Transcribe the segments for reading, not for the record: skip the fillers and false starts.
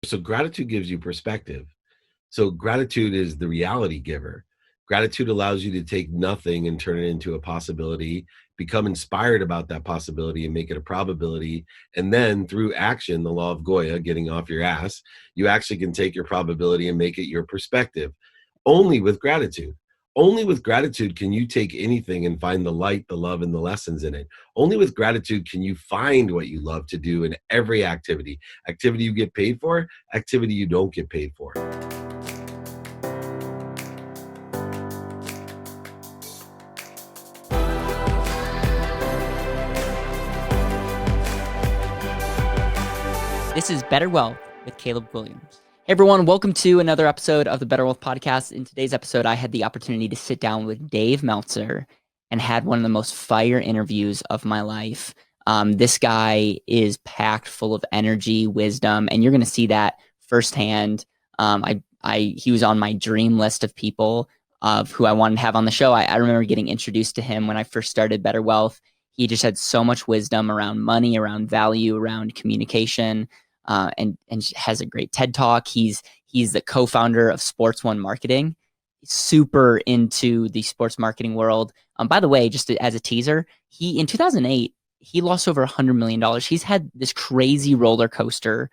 So gratitude gives you perspective. So gratitude is the reality giver. Gratitude allows you to take nothing and turn it into a possibility, become inspired about that possibility and make it a probability. And then through action, the law of Goya, getting off your ass, you actually can take your probability and make it your perspective. Only with gratitude. Only with gratitude can you take anything and find the light, the love, and the lessons in it. Only with gratitude can you find what you love to do in every activity. Activity you get paid for, activity you don't get paid for. This is BetterWealth with Caleb Williams. Hey everyone, welcome to another episode of the BetterWealth podcast. In today's episode, I had the opportunity to sit down with Dave Meltzer and had one of the most fire interviews of my life. This guy is packed full of energy, wisdom, and you're going to see that firsthand. He was on my dream list of people of who I wanted to have on the show. I remember getting introduced to him when I first started BetterWealth. He just had so much wisdom around money, around value, around communication, and has a great TED Talk. He's the co-founder of Sports One Marketing. He's super into the sports marketing world. By the way, just as a teaser, in 2008, he lost over $100 million. He's had this crazy roller coaster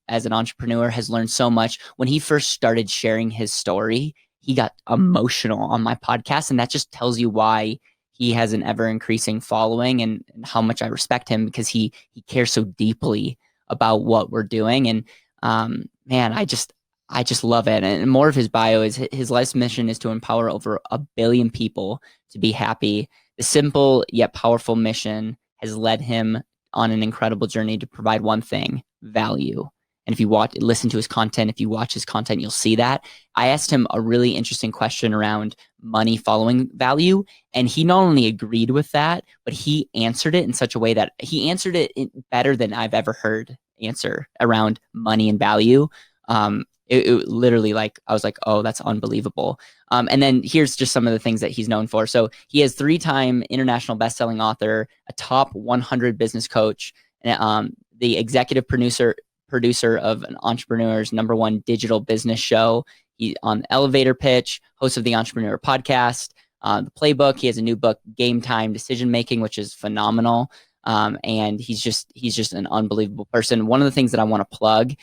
as an entrepreneur, has learned so much. When he first started sharing his story, he got emotional on my podcast, and that just tells you why he has an ever-increasing following and how much I respect him, because he cares so deeply about what we're doing. And man, I just love it. And more of his bio is his life's mission is to empower over 1 billion people to be happy. The simple yet powerful mission has led him on an incredible journey to provide one thing: value. And if you listen to his content, if you watch his content, you'll see that. I asked him a really interesting question around money following value, and he not only agreed with that, but he answered it in such a way that he answered it better than I've ever heard answer around money and value. It literally, like, I was like, oh, that's unbelievable. And then here's just some of the things that he's known for. So he is 3-time international best-selling author, a top 100 business coach, and the executive producer of an entrepreneur's #1 digital business show. He's on the Elevator Pitch, host of the Entrepreneur Podcast, the Playbook. He has a new book, Game Time Decision Making, which is phenomenal. And he's just an unbelievable person. One of the things that I want to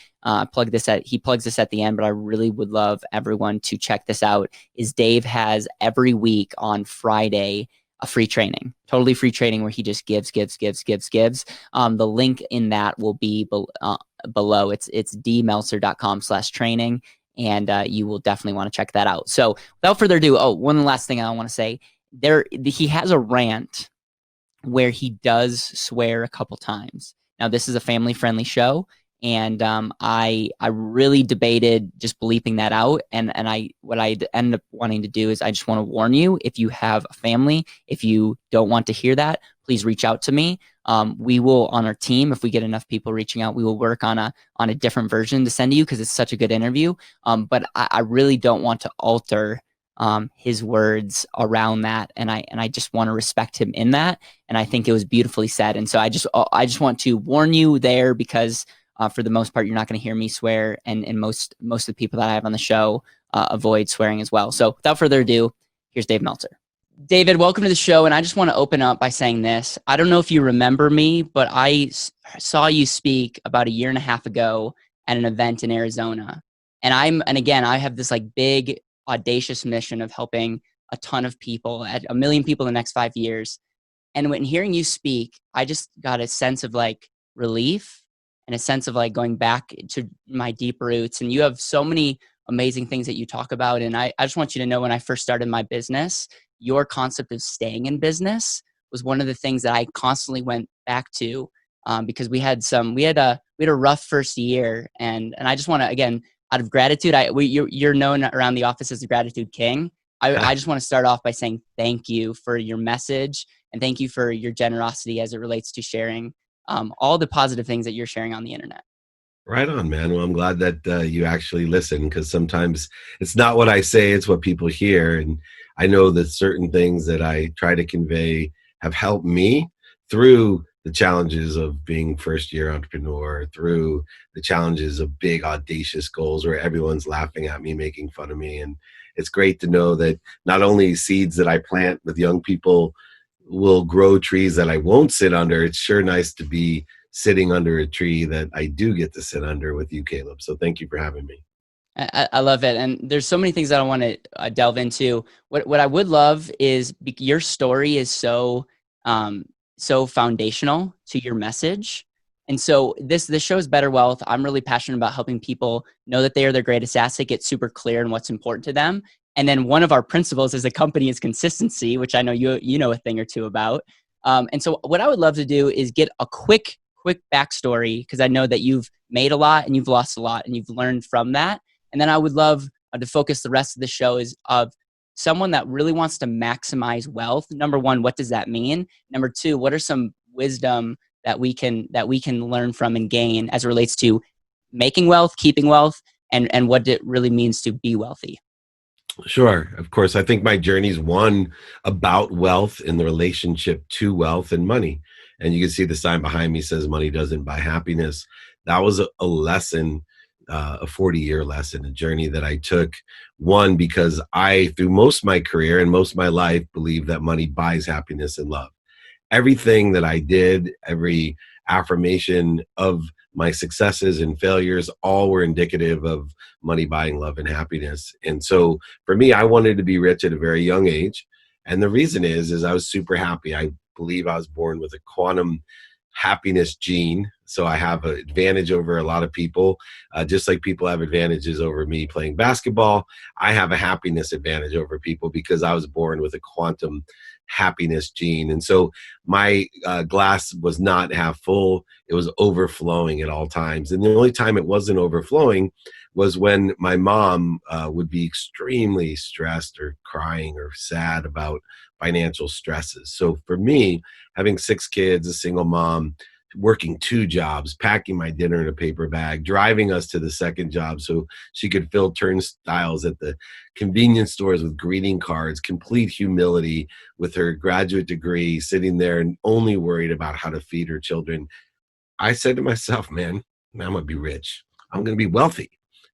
he plugs this at the end, but I really would love everyone to check this out, is Dave has every week on Friday a free training, totally free training, where he just gives. The link in that will be below. It's dmeltzer.com/training. And you will definitely want to check that out. So without further ado, one last thing I want to say, he has a rant where he does swear a couple times. Now, this is a family-friendly show, and I really debated just bleeping that out. And what I ended up wanting to do is, I just want to warn you, if you have a family, if you don't want to hear that, please reach out to me. We will, on our team, if we get enough people reaching out, we will work on a different version to send to you, because it's such a good interview. But I really don't want to alter his words around that, and I just want to respect him in that. And I think it was beautifully said. And so I just want to warn you there, because for the most part, you're not going to hear me swear, and most of the people that I have on the show avoid swearing as well. So without further ado, here's Dave Meltzer. David, welcome to the show. And I just want to open up by saying this. I don't know if you remember me, but I saw you speak about 1.5 years ago at an event in Arizona. And again, I have this like big, audacious mission of helping a ton of people, at 1 million people in the next 5 years. And when hearing you speak, I just got a sense of like relief and a sense of like going back to my deep roots. And you have so many amazing things that you talk about. And I just want you to know, when I first started my business, your concept of staying in business was one of the things that I constantly went back to, because we had a rough first year. And I just want to, again, out of gratitude, you're known around the office as the Gratitude King. I just want to start off by saying thank you for your message, and thank you for your generosity as it relates to sharing all the positive things that you're sharing on the internet. Right on, man. Well, I'm glad that you actually listen, because sometimes it's not what I say, it's what people hear. And I know that certain things that I try to convey have helped me through the challenges of being first year entrepreneur, through the challenges of big audacious goals where everyone's laughing at me, making fun of me. And it's great to know that not only seeds that I plant with young people will grow trees that I won't sit under. It's sure nice to be sitting under a tree that I do get to sit under with you, Caleb. So thank you for having me. I love it. And there's so many things that I want to delve into. What I would love is your story is so foundational to your message. And so this show is Better Wealth. I'm really passionate about helping people know that they are their greatest asset, get super clear on what's important to them. And then one of our principles as a company is consistency, which I know you know a thing or two about. And so what I would love to do is get a quick backstory, because I know that you've made a lot and you've lost a lot and you've learned from that. And then I would love to focus the rest of the show is of someone that really wants to maximize wealth. Number one, what does that mean? Number two, what are some wisdom that we can learn from and gain as it relates to making wealth, keeping wealth, and what it really means to be wealthy? Sure. Of course, I think my journey is one about wealth and the relationship to wealth and money. And you can see the sign behind me says money doesn't buy happiness. That was a lesson, a 40-year lesson, a journey that I took. One, because I, through most of my career and most of my life, believed that money buys happiness and love. Everything that I did, every affirmation of my successes and failures, all were indicative of money buying love and happiness. And so for me, I wanted to be rich at a very young age. And the reason is I was super happy. I believe I was born with a quantum happiness gene. So I have an advantage over a lot of people. Just like people have advantages over me playing basketball, I have a happiness advantage over people because I was born with a quantum happiness gene. And so my glass was not half full. It was overflowing at all times. And the only time it wasn't overflowing was when my mom would be extremely stressed or crying or sad about financial stresses. So for me, having 6 kids, a single mom, working 2 jobs, packing my dinner in a paper bag, driving us to the second job so she could fill turnstiles at the convenience stores with greeting cards, complete humility with her graduate degree, sitting there and only worried about how to feed her children. I said to myself, man, I'm going to be rich. I'm going to be wealthy.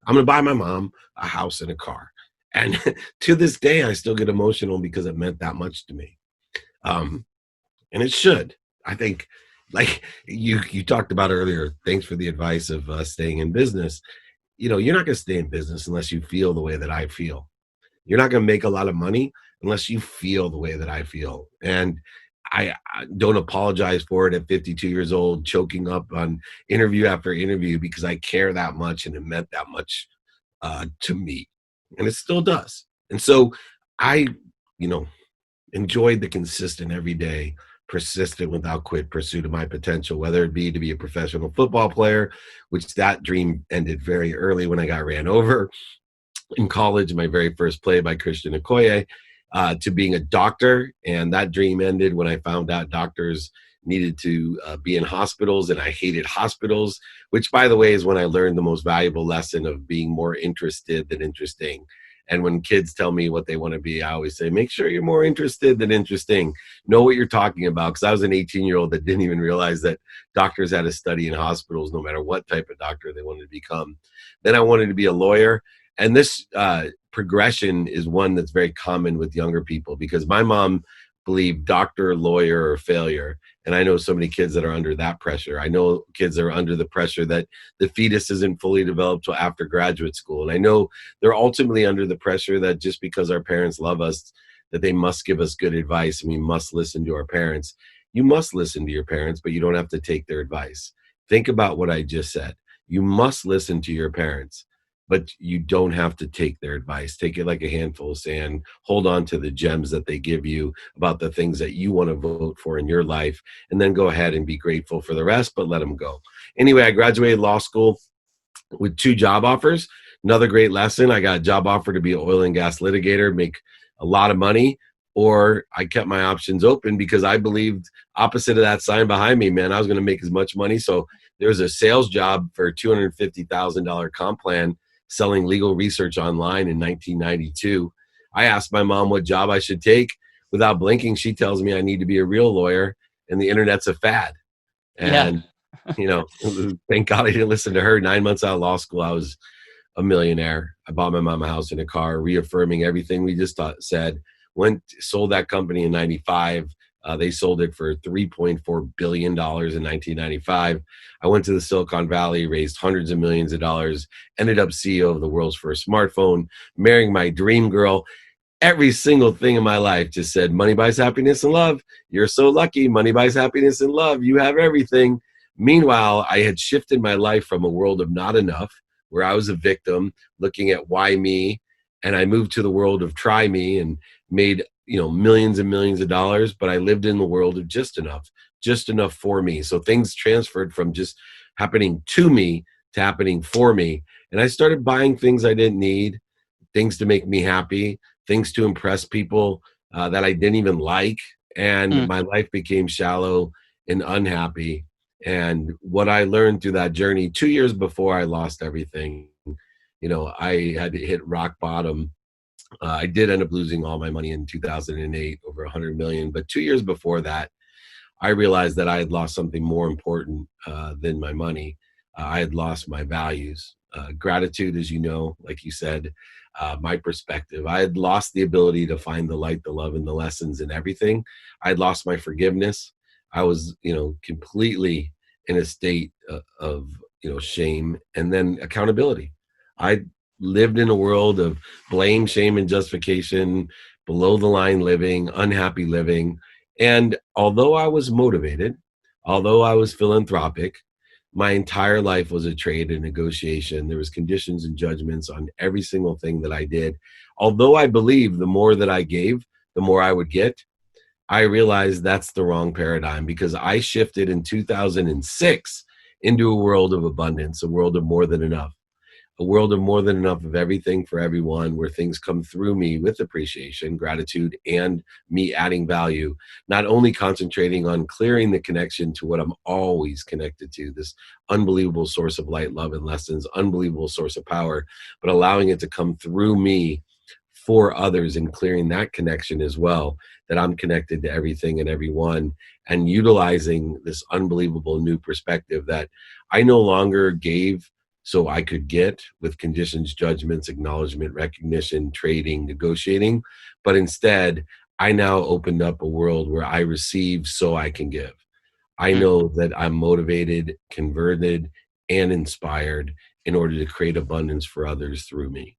I'm going to buy my mom a house and a car. And to this day, I still get emotional because it meant that much to me. And it should. I think, like you talked about earlier, thanks for the advice of staying in business. You know, you're not going to stay in business unless you feel the way that I feel. You're not going to make a lot of money unless you feel the way that I feel. And I don't apologize for it at 52 years old, choking up on interview after interview because I care that much and it meant that much to me. And it still does. And so I, enjoyed the consistent everyday, persistent without quit pursuit of my potential, whether it be to be a professional football player, which that dream ended very early when I got ran over in college, my very first play by Christian Okoye, to being a doctor. And that dream ended when I found out doctors needed to be in hospitals, and I hated hospitals, which, by the way, is when I learned the most valuable lesson of being more interested than interesting. And when kids tell me what they want to be, I always say, make sure you're more interested than interesting. Know what you're talking about. Because I was an 18-year-old that didn't even realize that doctors had to study in hospitals no matter what type of doctor they wanted to become. Then I wanted to be a lawyer. And this progression is one that's very common with younger people because my mom believed doctor, lawyer, or failure. And I know so many kids that are under that pressure. I know kids that are under the pressure that the fetus isn't fully developed till after graduate school. And I know they're ultimately under the pressure that just because our parents love us, that they must give us good advice and we must listen to our parents. You must listen to your parents, but you don't have to take their advice. Think about what I just said. You must listen to your parents, but you don't have to take their advice. Take it like a handful of sand. Hold on to the gems that they give you about the things that you want to vote for in your life, and then go ahead and be grateful for the rest, but let them go. Anyway, I graduated law school with 2 job offers. Another great lesson. I got a job offer to be an oil and gas litigator, make a lot of money, or I kept my options open because I believed opposite of that sign behind me, man, I was going to make as much money. So there was a sales job for a $250,000 comp plan selling legal research online in 1992. I asked my mom what job I should take. Without blinking, she tells me I need to be a real lawyer and the internet's a fad. Yeah. And, thank God I didn't listen to her. 9 months out of law school, I was a millionaire. I bought my mom a house and a car, reaffirming everything we just said. Sold that company in 95. They sold it for $3.4 billion in 1995. I went to the Silicon Valley, raised hundreds of millions of dollars, ended up CEO of the world's first smartphone, marrying my dream girl. Every single thing in my life just said, money buys happiness and love. You're so lucky. Money buys happiness and love. You have everything. Meanwhile, I had shifted my life from a world of not enough, where I was a victim looking at why me, and I moved to the world of try me and made millions and millions of dollars, but I lived in the world of just enough for me. So things transferred from just happening to me to happening for me. And I started buying things I didn't need, things to make me happy, things to impress people that I didn't even like. And my life became shallow and unhappy. And what I learned through that journey, 2 years before I lost everything, I had hit rock bottom. I did end up losing all my money in 2008, over 100 million. But 2 years before that, I realized that I had lost something more important than my money. I had lost my values. Gratitude, as you know, like you said, my perspective. I had lost the ability to find the light, the love, and the lessons in everything. I had lost my forgiveness. I was, completely in a state of, shame, and then accountability. I lived in a world of blame, shame, and justification, below the line living, unhappy living. And although I was motivated, although I was philanthropic, my entire life was a trade and negotiation. There was conditions and judgments on every single thing that I did. Although I believed the more that I gave, the more I would get, I realized that's the wrong paradigm, because I shifted in 2006 into a world of abundance, a world of more than enough. A world of more than enough of everything for everyone, where things come through me with appreciation, gratitude, and me adding value, not only concentrating on clearing the connection to what I'm always connected to, this unbelievable source of light, love, and lessons, unbelievable source of power, but allowing it to come through me for others and clearing that connection as well, that I'm connected to everything and everyone, and utilizing this unbelievable new perspective that I no longer gave so I could get with conditions, judgments, acknowledgement, recognition, trading, negotiating. But instead, I now opened up a world where I receive so I can give. I know that I'm motivated, converted, and inspired in order to create abundance for others through me.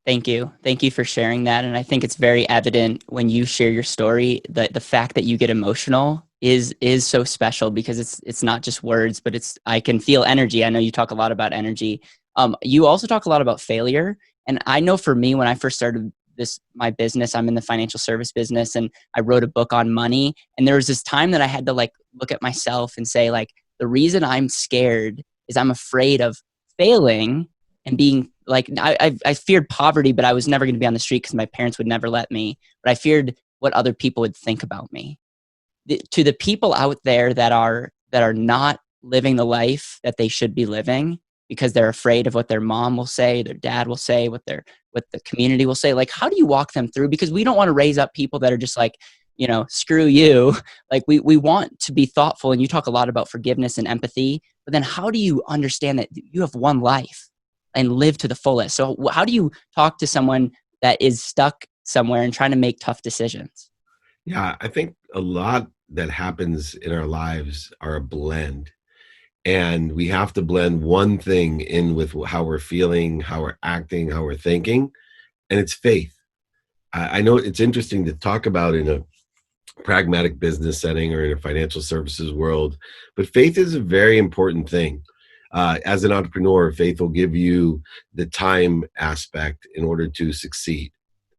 Thank you. Thank you for sharing that. And I think it's very evident when you share your story that the fact that you get emotional is so special, because it's not just words, but I can feel energy. I know you talk a lot about energy. You also talk a lot about failure. And I know for me, when I first started my business, I'm in the financial service business, and I wrote a book on money. And there was this time that I had to look at myself and say, the reason I'm scared is I'm afraid of failing and being I feared poverty, but I was never going to be on the street because my parents would never let me. But I feared what other people would think about me. To the people out there that are not living the life that they should be living because they're afraid of what their mom will say, their dad will say, what the community will say, how do you walk them through? Because we don't want to raise up people that are just screw you. We want to be thoughtful, and you talk a lot about forgiveness and empathy, but then how do you understand that you have one life and live to the fullest? So how do you talk to someone that is stuck somewhere and trying to make tough decisions? Yeah, I think a lot that happens in our lives are a blend. And we have to blend one thing in with how we're feeling, how we're acting, how we're thinking, and it's faith. I know it's interesting to talk about in a pragmatic business setting or in a financial services world, but faith is a very important thing. As an entrepreneur, faith will give you the time aspect in order to succeed.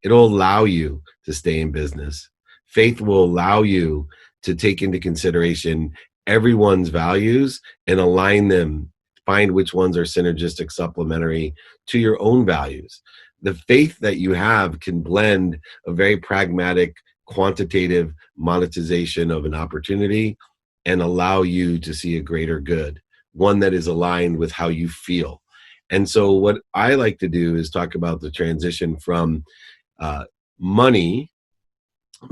It'll allow you to stay in business. Faith will allow you to take into consideration everyone's values and align them, find which ones are synergistic, supplementary to your own values. The faith that you have can blend a very pragmatic, quantitative monetization of an opportunity and allow you to see a greater good, one that is aligned with how you feel. And so what I like to do is talk about the transition from money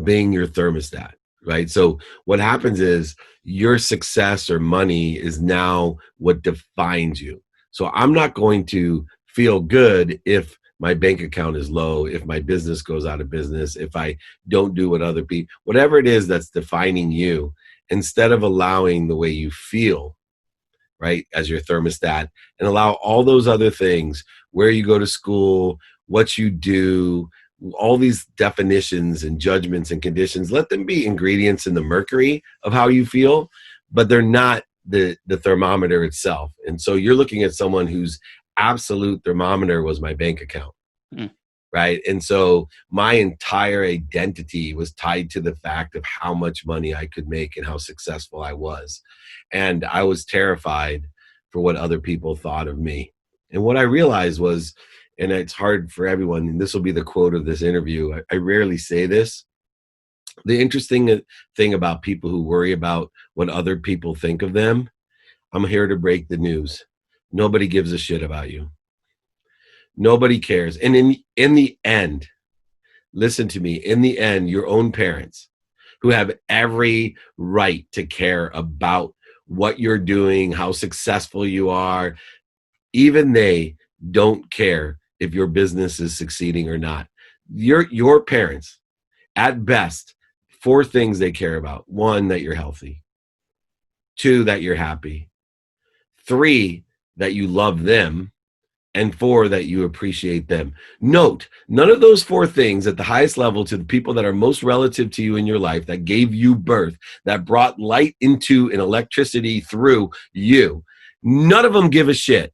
being your thermostat, right? So what happens is your success or money is now what defines you. So I'm not going to feel good if my bank account is low, if my business goes out of business, if I don't do what other people, whatever it is that's defining you, instead of allowing the way you feel, right, as your thermostat, and allow all those other things, where you go to school, what you do, all these definitions and judgments and conditions, let them be ingredients in the mercury of how you feel, but they're not the thermometer itself. And so you're looking at someone whose absolute thermometer was my bank account. Mm. Right. And so my entire identity was tied to the fact of how much money I could make and how successful I was. And I was terrified for what other people thought of me. And what I realized was, and it's hard for everyone, and this will be the quote of this interview, I rarely say this. The interesting thing about people who worry about what other people think of them, I'm here to break the news. Nobody gives a shit about you. Nobody cares. And in the end, listen to me, in the end, your own parents, who have every right to care about what you're doing, how successful you are, even they don't care if your business is succeeding or not. Your parents, at best, 4 things they care about. 1, that you're healthy. 2, that you're happy. 3, that you love them. And 4, that you appreciate them. Note, none of those 4 things at the highest level, to the people that are most relative to you in your life, that gave you birth, that brought light into and electricity through you, none of them give a shit.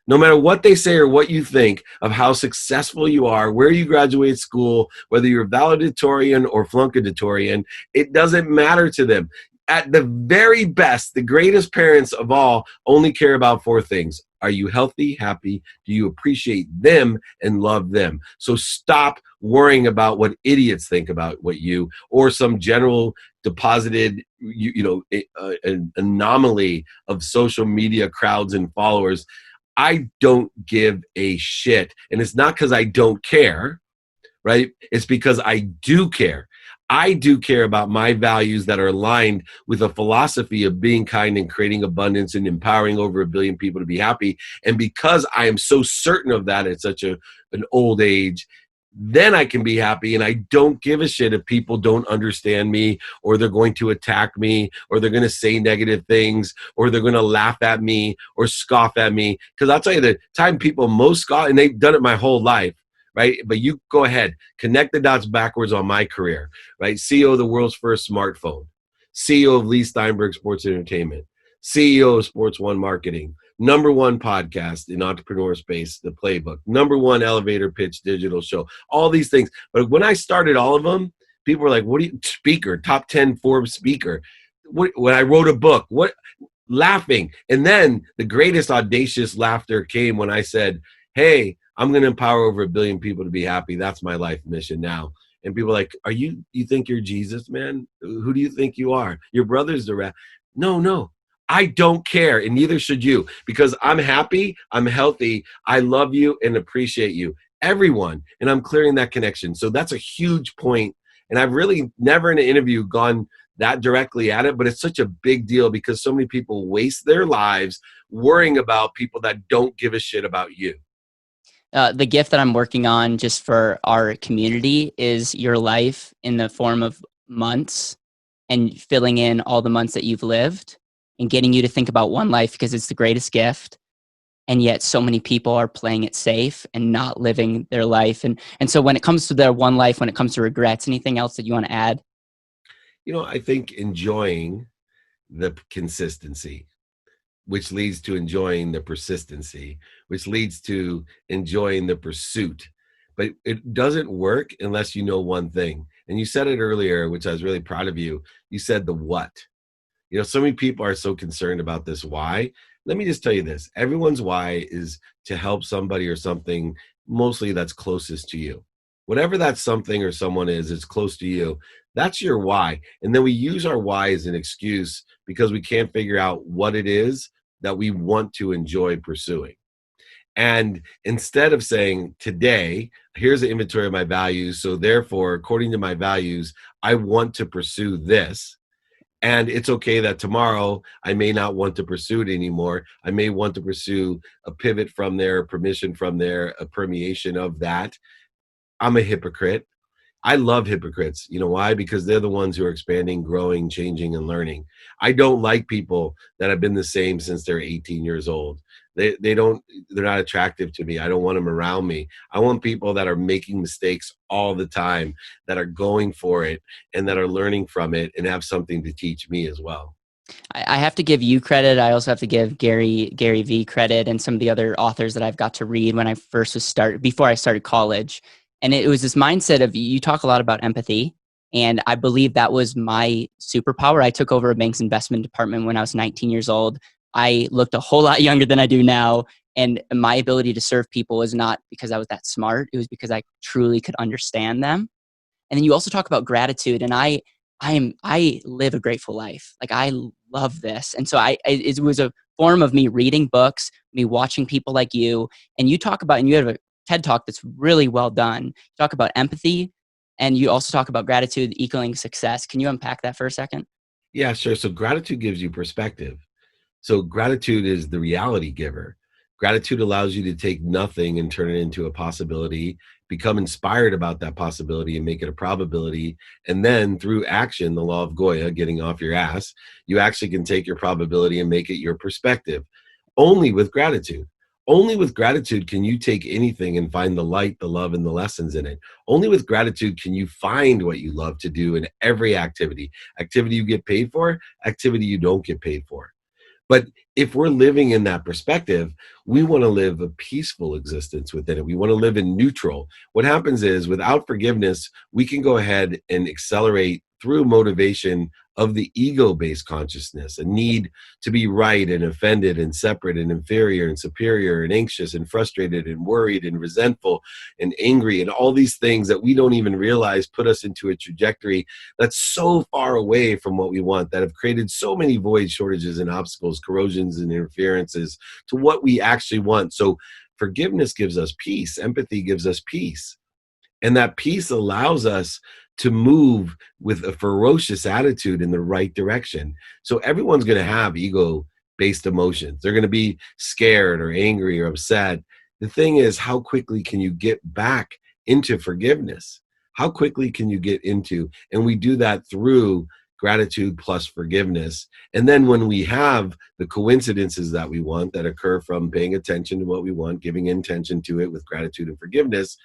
No matter what they say or what you think of how successful you are, where you graduate school, whether you're valedictorian or flunkadictorian, it doesn't matter to them. At the very best, the greatest parents of all only care about 4 things. Are you healthy, happy? Do you appreciate them and love them? So stop worrying about what idiots think about what you, or some general deposited, an anomaly of social media crowds and followers. I don't give a shit. And it's not because I don't care, right? It's because I do care. I do care about my values that are aligned with a philosophy of being kind and creating abundance and empowering over 1 billion people to be happy. And because I am so certain of that at such an old age, then I can be happy. And I don't give a shit if people don't understand me, or they're going to attack me, or they're going to say negative things, or they're going to laugh at me or scoff at me. Because I'll tell you, the time people most scoff, and they've done it my whole life, right? But you go ahead, connect the dots backwards on my career, right? CEO of the world's first smartphone, CEO of Leigh Steinberg Sports Entertainment, CEO of Sports One Marketing, #1 podcast in entrepreneur space, The Playbook, #1 elevator pitch digital show, all these things. But when I started all of them, people were like, what do you, speaker, top 10 Forbes speaker. When I wrote a book, what, laughing. And then the greatest audacious laughter came when I said, hey, I'm going to empower over 1 billion people to be happy. That's my life mission now. And people are like, you think you're Jesus, man? Who do you think you are? Your brother's the rat. No, I don't care. And neither should you, because I'm happy. I'm healthy. I love you and appreciate you, everyone. And I'm clearing that connection. So that's a huge point. And I've really never in an interview gone that directly at it, but it's such a big deal because so many people waste their lives worrying about people that don't give a shit about you. The gift that I'm working on just for our community is your life in the form of months, and filling in all the months that you've lived and getting you to think about one life, because it's the greatest gift. And yet so many people are playing it safe and not living their life. And so when it comes to their one life, when it comes to regrets, anything else that you want to add? I think enjoying the consistency, which leads to enjoying the persistency, which leads to enjoying the pursuit. But it doesn't work unless you know one thing. And you said it earlier, which I was really proud of you. You said the what. So many people are so concerned about this why. Let me just tell you this. Everyone's why is to help somebody or something, mostly that's closest to you. Whatever that something or someone is, it's close to you. That's your why. And then we use our why as an excuse because we can't figure out what it is that we want to enjoy pursuing. And instead of saying, today, here's an inventory of my values, so therefore, according to my values, I want to pursue this. And it's okay that tomorrow I may not want to pursue it anymore. I may want to pursue a pivot from there, permission from there, a permeation of that. I'm a hypocrite. I love hypocrites. You know why? Because they're the ones who are expanding, growing, changing, and learning. I don't like people that have been the same since they're 18 years old. They're not attractive to me. I don't want them around me. I want people that are making mistakes all the time, that are going for it and that are learning from it and have something to teach me as well. I have to give you credit. I also have to give Gary V credit and some of the other authors that I've got to read when I first before I started college. And it was this mindset of, you talk a lot about empathy. And I believe that was my superpower. I took over a bank's investment department when I was 19 years old. I looked a whole lot younger than I do now. And my ability to serve people was not because I was that smart. It was because I truly could understand them. And then you also talk about gratitude. And I live a grateful life. Like, I love this. And so it was a form of me reading books, me watching people like you. And you talk about, and you have a TED Talk that's really well done. You talk about empathy, and you also talk about gratitude equaling success. Can you unpack that for a second? Yeah, sure. So gratitude gives you perspective. So gratitude is the reality giver. Gratitude allows you to take nothing and turn it into a possibility, become inspired about that possibility and make it a probability. And then through action, the law of Goya, getting off your ass, you actually can take your probability and make it your perspective. Only with gratitude. Only with gratitude can you take anything and find the light, the love, and the lessons in it. Only with gratitude can you find what you love to do in every activity. Activity you get paid for, activity you don't get paid for. But if we're living in that perspective, we want to live a peaceful existence within it. We want to live in neutral. What happens is, without forgiveness, we can go ahead and accelerate through motivation of the ego-based consciousness, a need to be right and offended and separate and inferior and superior and anxious and frustrated and worried and resentful and angry, and all these things that we don't even realize put us into a trajectory that's so far away from what we want, that have created so many voids, shortages, and obstacles, corrosions, and interferences to what we actually want. So forgiveness gives us peace. Empathy gives us peace. And that peace allows us to move with a ferocious attitude in the right direction. So everyone's going to have ego-based emotions. They're going to be scared or angry or upset. The thing is, how quickly can you get back into forgiveness? How quickly can you get into, and we do that through gratitude plus forgiveness. And then when we have the coincidences that we want that occur from paying attention to what we want, giving intention to it with gratitude and forgiveness,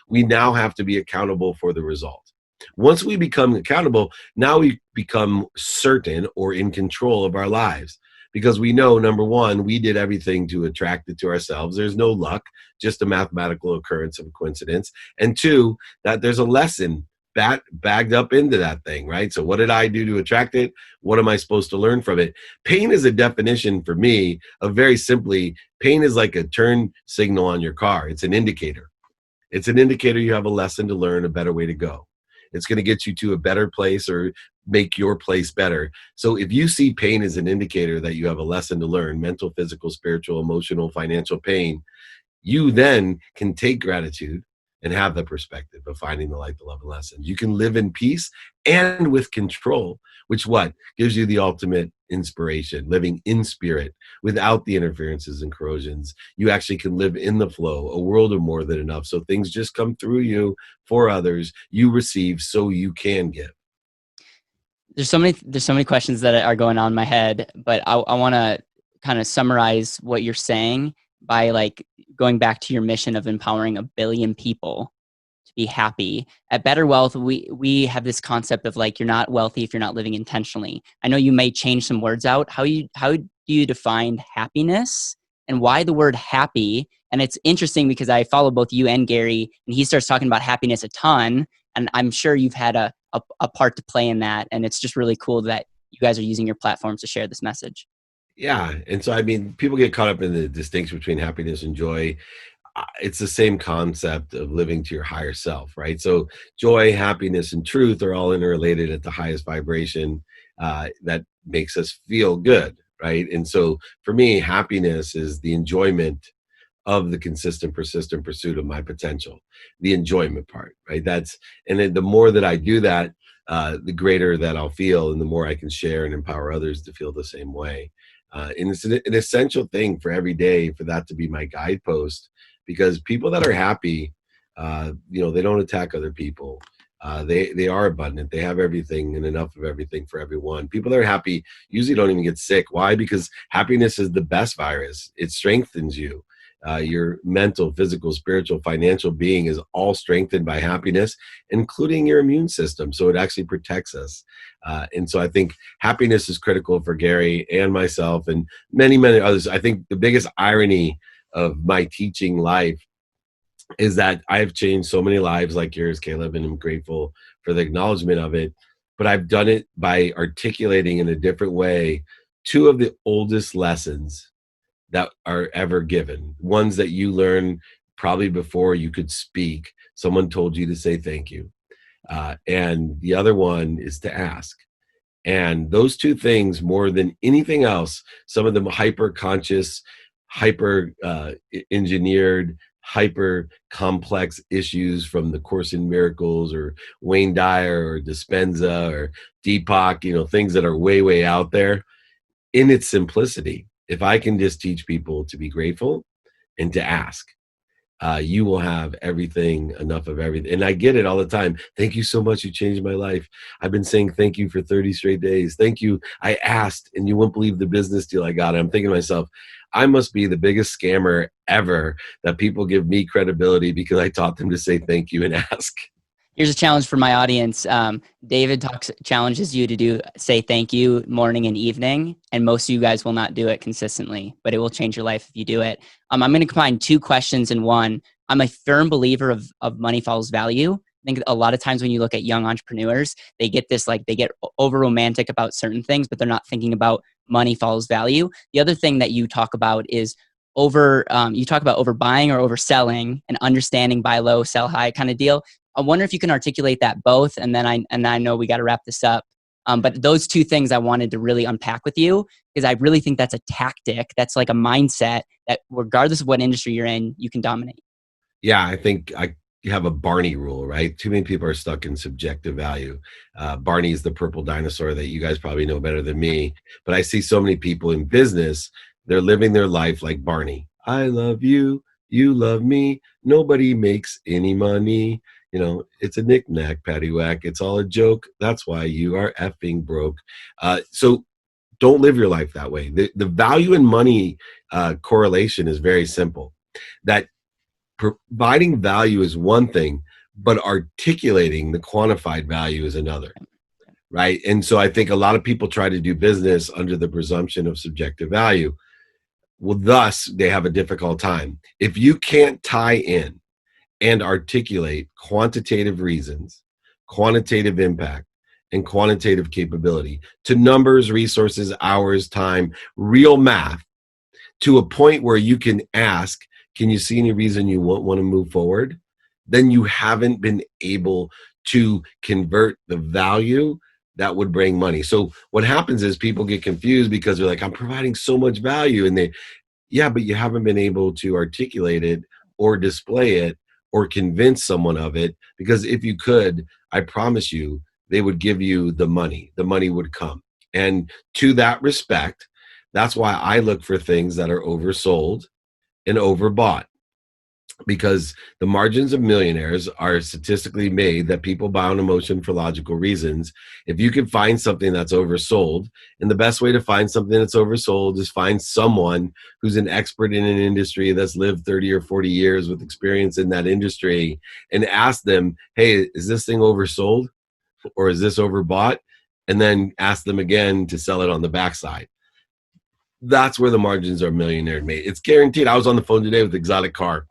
we now have to be accountable for the result. Once we become accountable, now we become certain or in control of our lives, because we know, number one, we did everything to attract it to ourselves. There's no luck, just a mathematical occurrence of a coincidence. And two, that there's a lesson bagged up into that thing, right? So what did I do to attract it? What am I supposed to learn from it? Pain is a definition for me of, very simply, pain is like a turn signal on your car. It's an indicator. It's an indicator you have a lesson to learn, a better way to go. It's going to get you to a better place or make your place better. So if you see pain as an indicator that you have a lesson to learn, mental, physical, spiritual, emotional, financial pain, you then can take gratitude and have the perspective of finding the light, the love, and lessons. You can live in peace and with control, which what gives you the ultimate inspiration, living in spirit without the interferences and corrosions. You actually can live in the flow, a world of more than enough. So things just come through you for others. You receive so you can give. There's so many questions that are going on in my head, but I want to kind of summarize what you're saying by like going back to your mission of empowering 1 billion people to be happy. At BetterWealth, we have this concept of like, you're not wealthy if you're not living intentionally. I know you may change some words out. How do you define happiness, and why the word happy? And it's interesting because I follow both you and Gary, and he starts talking about happiness a ton. And I'm sure you've had a part to play in that. And it's just really cool that you guys are using your platforms to share this message. Yeah. And so, I mean, people get caught up in the distinction between happiness and joy. It's the same concept of living to your higher self, right? So joy, happiness, and truth are all interrelated at the highest vibration that makes us feel good, right? And so for me, happiness is the enjoyment of the consistent, persistent pursuit of my potential, the enjoyment part, right? And then the more that I do that, the greater that I'll feel, and the more I can share and empower others to feel the same way. And it's an essential thing for every day for that to be my guidepost, because people that are happy, they don't attack other people. They are abundant. They have everything and enough of everything for everyone. People that are happy usually don't even get sick. Why? Because happiness is the best virus. It strengthens you. Your mental, physical, spiritual, financial being is all strengthened by happiness, including your immune system. So it actually protects us. And so I think happiness is critical for Gary and myself and many, many others. I think the biggest irony of my teaching life is that I've changed so many lives like yours, Caleb, and I'm grateful for the acknowledgement of it. But I've done it by articulating in a different way two of the oldest lessons that are ever given, ones that you learn probably before you could speak. Someone told you to say thank you. And the other one is to ask. And those two things, more than anything else, some of them hyper conscious, hyper engineered, hyper complex issues from the Course in Miracles or Wayne Dyer or Dispenza or Deepak, things that are way, way out there, in its simplicity. If I can just teach people to be grateful and to ask, you will have everything, enough of everything. And I get it all the time. Thank you so much. You changed my life. I've been saying thank you for 30 straight days. Thank you. I asked, and you won't believe the business deal I got. I'm thinking to myself, I must be the biggest scammer ever that people give me credibility because I taught them to say thank you and ask. Here's a challenge for my audience. David challenges you to say thank you morning and evening, and most of you guys will not do it consistently, but it will change your life if you do it. I'm going to combine two questions in one. I'm a firm believer of money follows value. I think a lot of times when you look at young entrepreneurs, they get over romantic about certain things, but they're not thinking about money follows value. The other thing that you talk about is overbuying or overselling and understanding buy low, sell high kind of deal. I wonder if you can articulate that both, and then I know we got to wrap this up. But those two things I wanted to really unpack with you, because I really think that's a tactic. That's like a mindset that regardless of what industry you're in, you can dominate. Yeah, I think I have a Barney rule, right? Too many people are stuck in subjective value. Barney is the purple dinosaur that you guys probably know better than me. But I see so many people in business, they're living their life like Barney. I love you. You love me. Nobody makes any money. It's a knick-knack, paddywhack. It's all a joke. That's why you are effing broke. So don't live your life that way. The value and money correlation is very simple. That providing value is one thing, but articulating the quantified value is another, right? And so I think a lot of people try to do business under the presumption of subjective value. Well, thus, they have a difficult time. If you can't tie in and articulate quantitative reasons, quantitative impact, and quantitative capability to numbers, resources, hours, time, real math, to a point where you can ask, can you see any reason you won't want to move forward? Then you haven't been able to convert the value that would bring money. So what happens is people get confused because they're like, I'm providing so much value. And but you haven't been able to articulate it or display it or convince someone of it, because if you could, I promise you, they would give you the money. The money would come. And to that respect, that's why I look for things that are oversold and overbought, because the margins of millionaires are statistically made that people buy on emotion for logical reasons. If you can find something that's oversold, and the best way to find something that's oversold is find someone who's an expert in an industry that's lived 30 or 40 years with experience in that industry, and ask them, hey, is this thing oversold or is this overbought? And then ask them again to sell it on the backside. That's where the margins are millionaire made. It's guaranteed. I was on the phone today with exotic car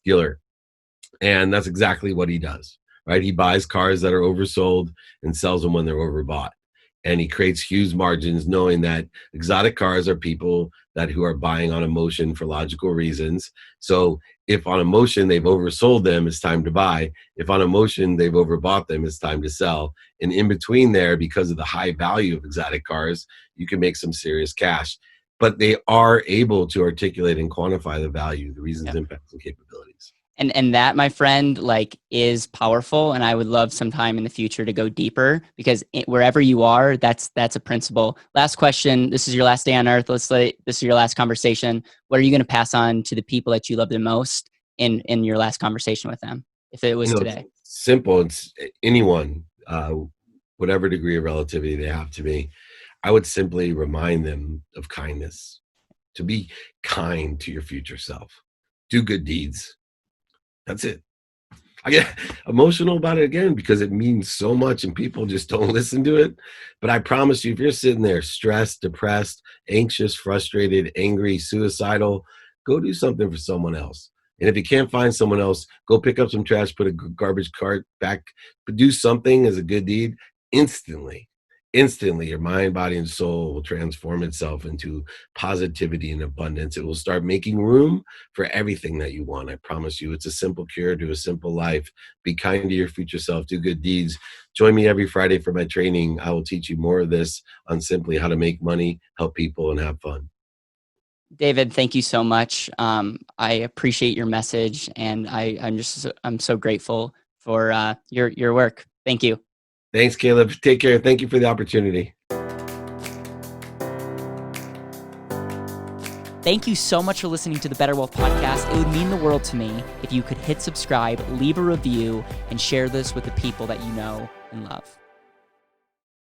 dealer, and that's exactly what he does, right? He buys cars that are oversold and sells them when they're overbought, and he creates huge margins, knowing that exotic cars are people who are buying on emotion for logical reasons. So if on emotion they've oversold them, it's time to buy. If on emotion they've overbought them, it's time to sell. And in between there, because of the high value of exotic cars, you can make some serious cash. But they are able to articulate and quantify the value, the reasons, impacts, and capabilities. And that, my friend, like, is powerful. And I would love sometime in the future to go deeper, because wherever you are, that's a principle. Last question. This is your last day on earth. This is your last conversation. What are you going to pass on to the people that you love the most in your last conversation with them, if it was today? It's simple. It's anyone, whatever degree of relativity they have to me. I would simply remind them of kindness, to be kind to your future self, do good deeds. That's it. I get emotional about it again because it means so much and people just don't listen to it. But I promise you, if you're sitting there stressed, depressed, anxious, frustrated, angry, suicidal, go do something for someone else. And if you can't find someone else, go pick up some trash, put a garbage cart back, but do something as a good deed instantly. Instantly, your mind, body, and soul will transform itself into positivity and abundance. It will start making room for everything that you want. I promise you, it's a simple cure to a simple life. Be kind to your future self, do good deeds. Join me every Friday for my training. I will teach you more of this on simply how to make money, help people, and have fun. David, thank you so much. I appreciate your message, and I'm so grateful for your work. Thank you. Thanks, Caleb. Take care. Thank you for the opportunity. Thank you so much for listening to the BetterWealth podcast. It would mean the world to me if you could hit subscribe, leave a review, and share this with the people that you know and love.